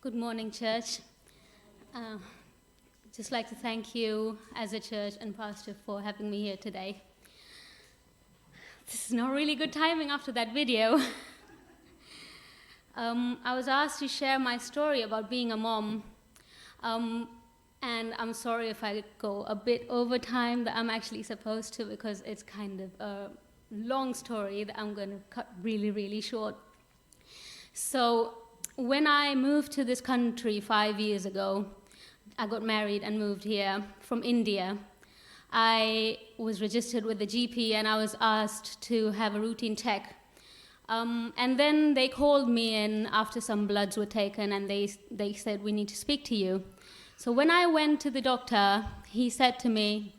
Good morning, church. Uh, just like to thank you as a church and pastor for having me here today. This is not really good timing after that video. I was asked to share my story about being a mom. And I'm sorry if I go a bit over time that I'm actually supposed to, because it's kind of a long story that I'm going to cut really, really short. So when I moved to this country 5 years ago, I got married and moved here from India. I was registered with the GP and I was asked to have a routine check. And then they called me in after some bloods were taken, and they said, "We need to speak to you." So when I went to the doctor, he said to me,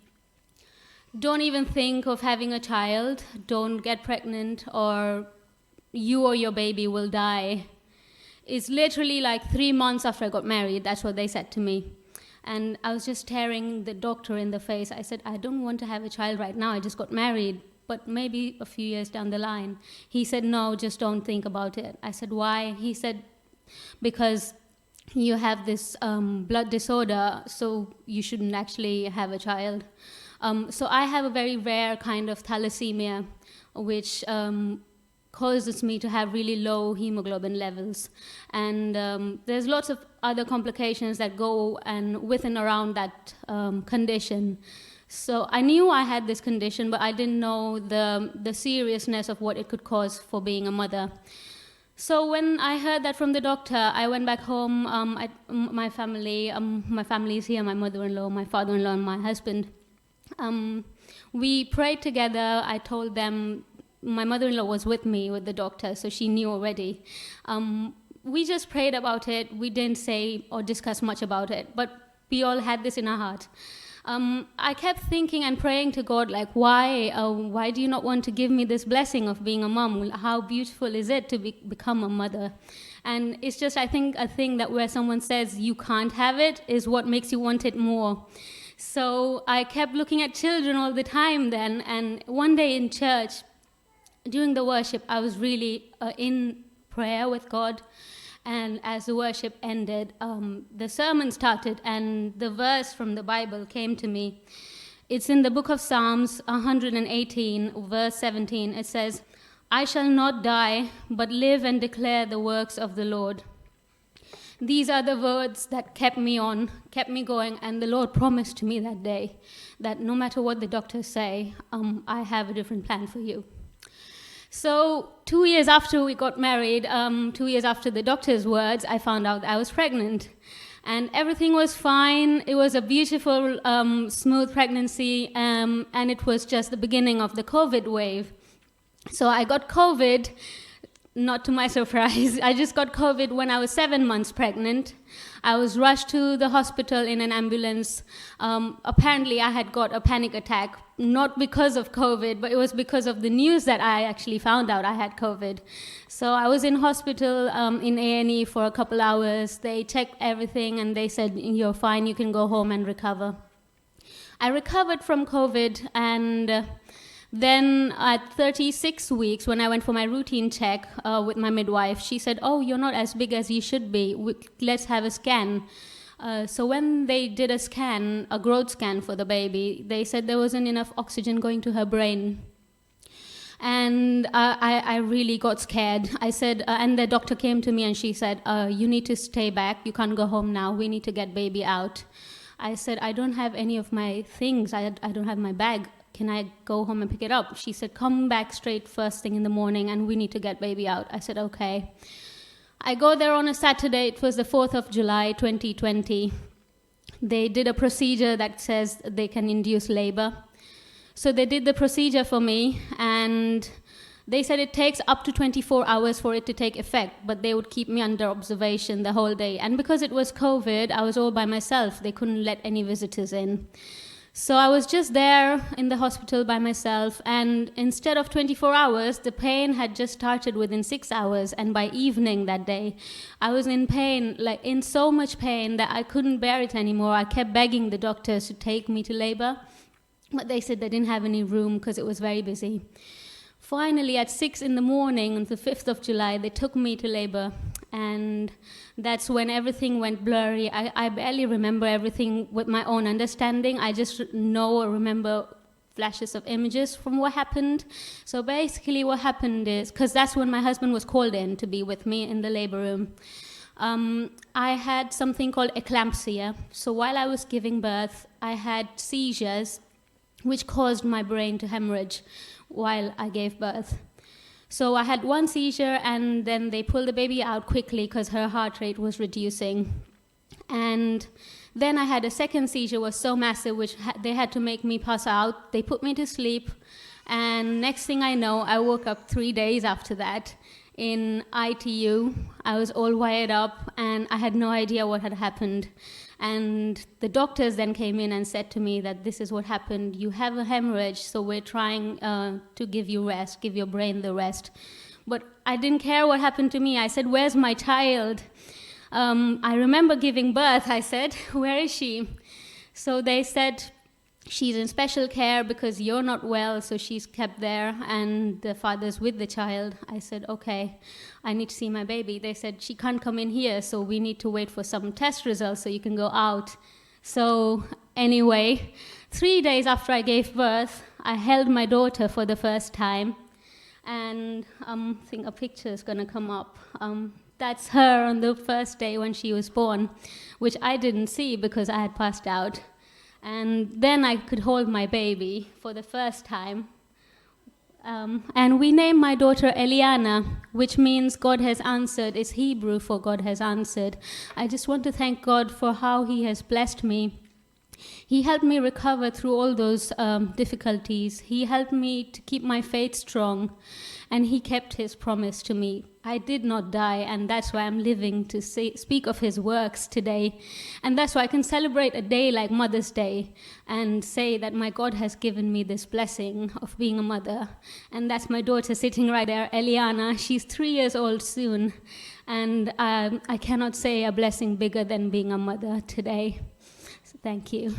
"Don't even think of having a child, don't get pregnant, or you or your baby will die." It's literally like 3 months after I got married, that's what they said to me. And I was just staring the doctor in the face. I said, "I don't want to have a child right now, I just got married, but maybe a few years down the line." He said, "No, just don't think about it." I said, "Why?" He said, "Because you have this blood disorder, so you shouldn't actually have a child." So I have a very rare kind of thalassemia, which causes me to have really low hemoglobin levels. And there's lots of other complications that go and with and around that condition. So I knew I had this condition, but I didn't know the seriousness of what it could cause for being a mother. So when I heard that from the doctor, I went back home. My family is here, my mother-in-law, my father-in-law, and my husband. We prayed together. I told them, my mother-in-law was with me with the doctor, so she knew already. We just prayed about it. We didn't say or discuss much about it, but we all had this in our heart. I kept thinking and praying to God, like, why do you not want to give me this blessing of being a mom? How beautiful is it to become a mother? And it's just, I think, a thing that where someone says you can't have it is what makes you want it more. So I kept looking at children all the time then, and one day in church, during the worship, I was really in prayer with God. And as the worship ended, the sermon started, and the verse from the Bible came to me. It's in the book of Psalms 118, verse 17. It says, "I shall not die, but live and declare the works of the Lord." These are the words that kept me going, and the Lord promised to me that day that no matter what the doctors say, I have a different plan for you. So 2 years after we got married, 2 years after the doctor's words, I found out I was pregnant. And everything was fine. It was a beautiful, smooth pregnancy, and it was just the beginning of the COVID wave. So I got COVID, not to my surprise. I just got COVID when I was 7 months pregnant. I was rushed to the hospital in an ambulance. Apparently, I had got a panic attack, not because of COVID, but it was because of the news that I actually found out I had COVID. So I was in hospital in A&E for a couple hours. They checked everything, and they said, "You're fine, you can go home and recover." I recovered from COVID, and then at 36 weeks, when I went for my routine check with my midwife, she said, "Oh, you're not as big as you should be. Let's have a scan." So when they did a scan, a growth scan for the baby, they said there wasn't enough oxygen going to her brain. And I really got scared. I said, and the doctor came to me and she said, "You need to stay back. You can't go home now. We need to get baby out." I said, "I don't have any of my things. I don't have my bag. Can I go home and pick it up?" She said, "Come back straight first thing in the morning and we need to get baby out." I said, "Okay." I go there on a Saturday. It was the 4th of July, 2020. They did a procedure that says they can induce labor. So they did the procedure for me, and they said it takes up to 24 hours for it to take effect, but they would keep me under observation the whole day. And because it was COVID, I was all by myself. They couldn't let any visitors in. So I was just there in the hospital by myself, and instead of 24 hours, the pain had just started within 6 hours, and by evening that day, I was in pain, like in so much pain that I couldn't bear it anymore. I kept begging the doctors to take me to labor, but they said they didn't have any room because it was very busy. Finally, at 6 in the morning on the 5th of July, they took me to labor, And that's when everything went blurry. I barely remember everything with my own understanding. I just know or remember flashes of images from what happened. So basically what happened is, because that's when my husband was called in to be with me in the labor room, I had something called eclampsia. So while I was giving birth, I had seizures which caused my brain to hemorrhage while I gave birth. So I had one seizure, and then they pulled the baby out quickly because her heart rate was reducing. And then I had a second seizure, was so massive, which they had to make me pass out. They put me to sleep, and next thing I know, I woke up 3 days after that in ITU. I was all wired up, and I had no idea what had happened. And the doctors then came in and said to me that this is what happened. You have a hemorrhage, so we're trying to give you rest, give your brain the rest. But I didn't care what happened to me. I said, where's my child? I remember giving birth. I said, where is she? So they said, she's in special care because you're not well, so she's kept there, and the father's with the child. I said, okay, I need to see my baby. They said, she can't come in here, so we need to wait for some test results so you can go out. So anyway, 3 days after I gave birth, I held my daughter for the first time, and I think a picture is going to come up. That's her on the first day when she was born, which I didn't see because I had passed out. And then I could hold my baby for the first time. And we named my daughter Eliana, which means God has answered. It's Hebrew for God has answered. I just want to thank God for how He has blessed me. He helped me recover through all those difficulties. He helped me to keep my faith strong, and He kept His promise to me. I did not die, and that's why I'm living to speak of His works today. And that's why I can celebrate a day like Mother's Day and say that my God has given me this blessing of being a mother. And that's my daughter sitting right there, Eliana. She's 3 years old soon. And I cannot say a blessing bigger than being a mother today. So thank you.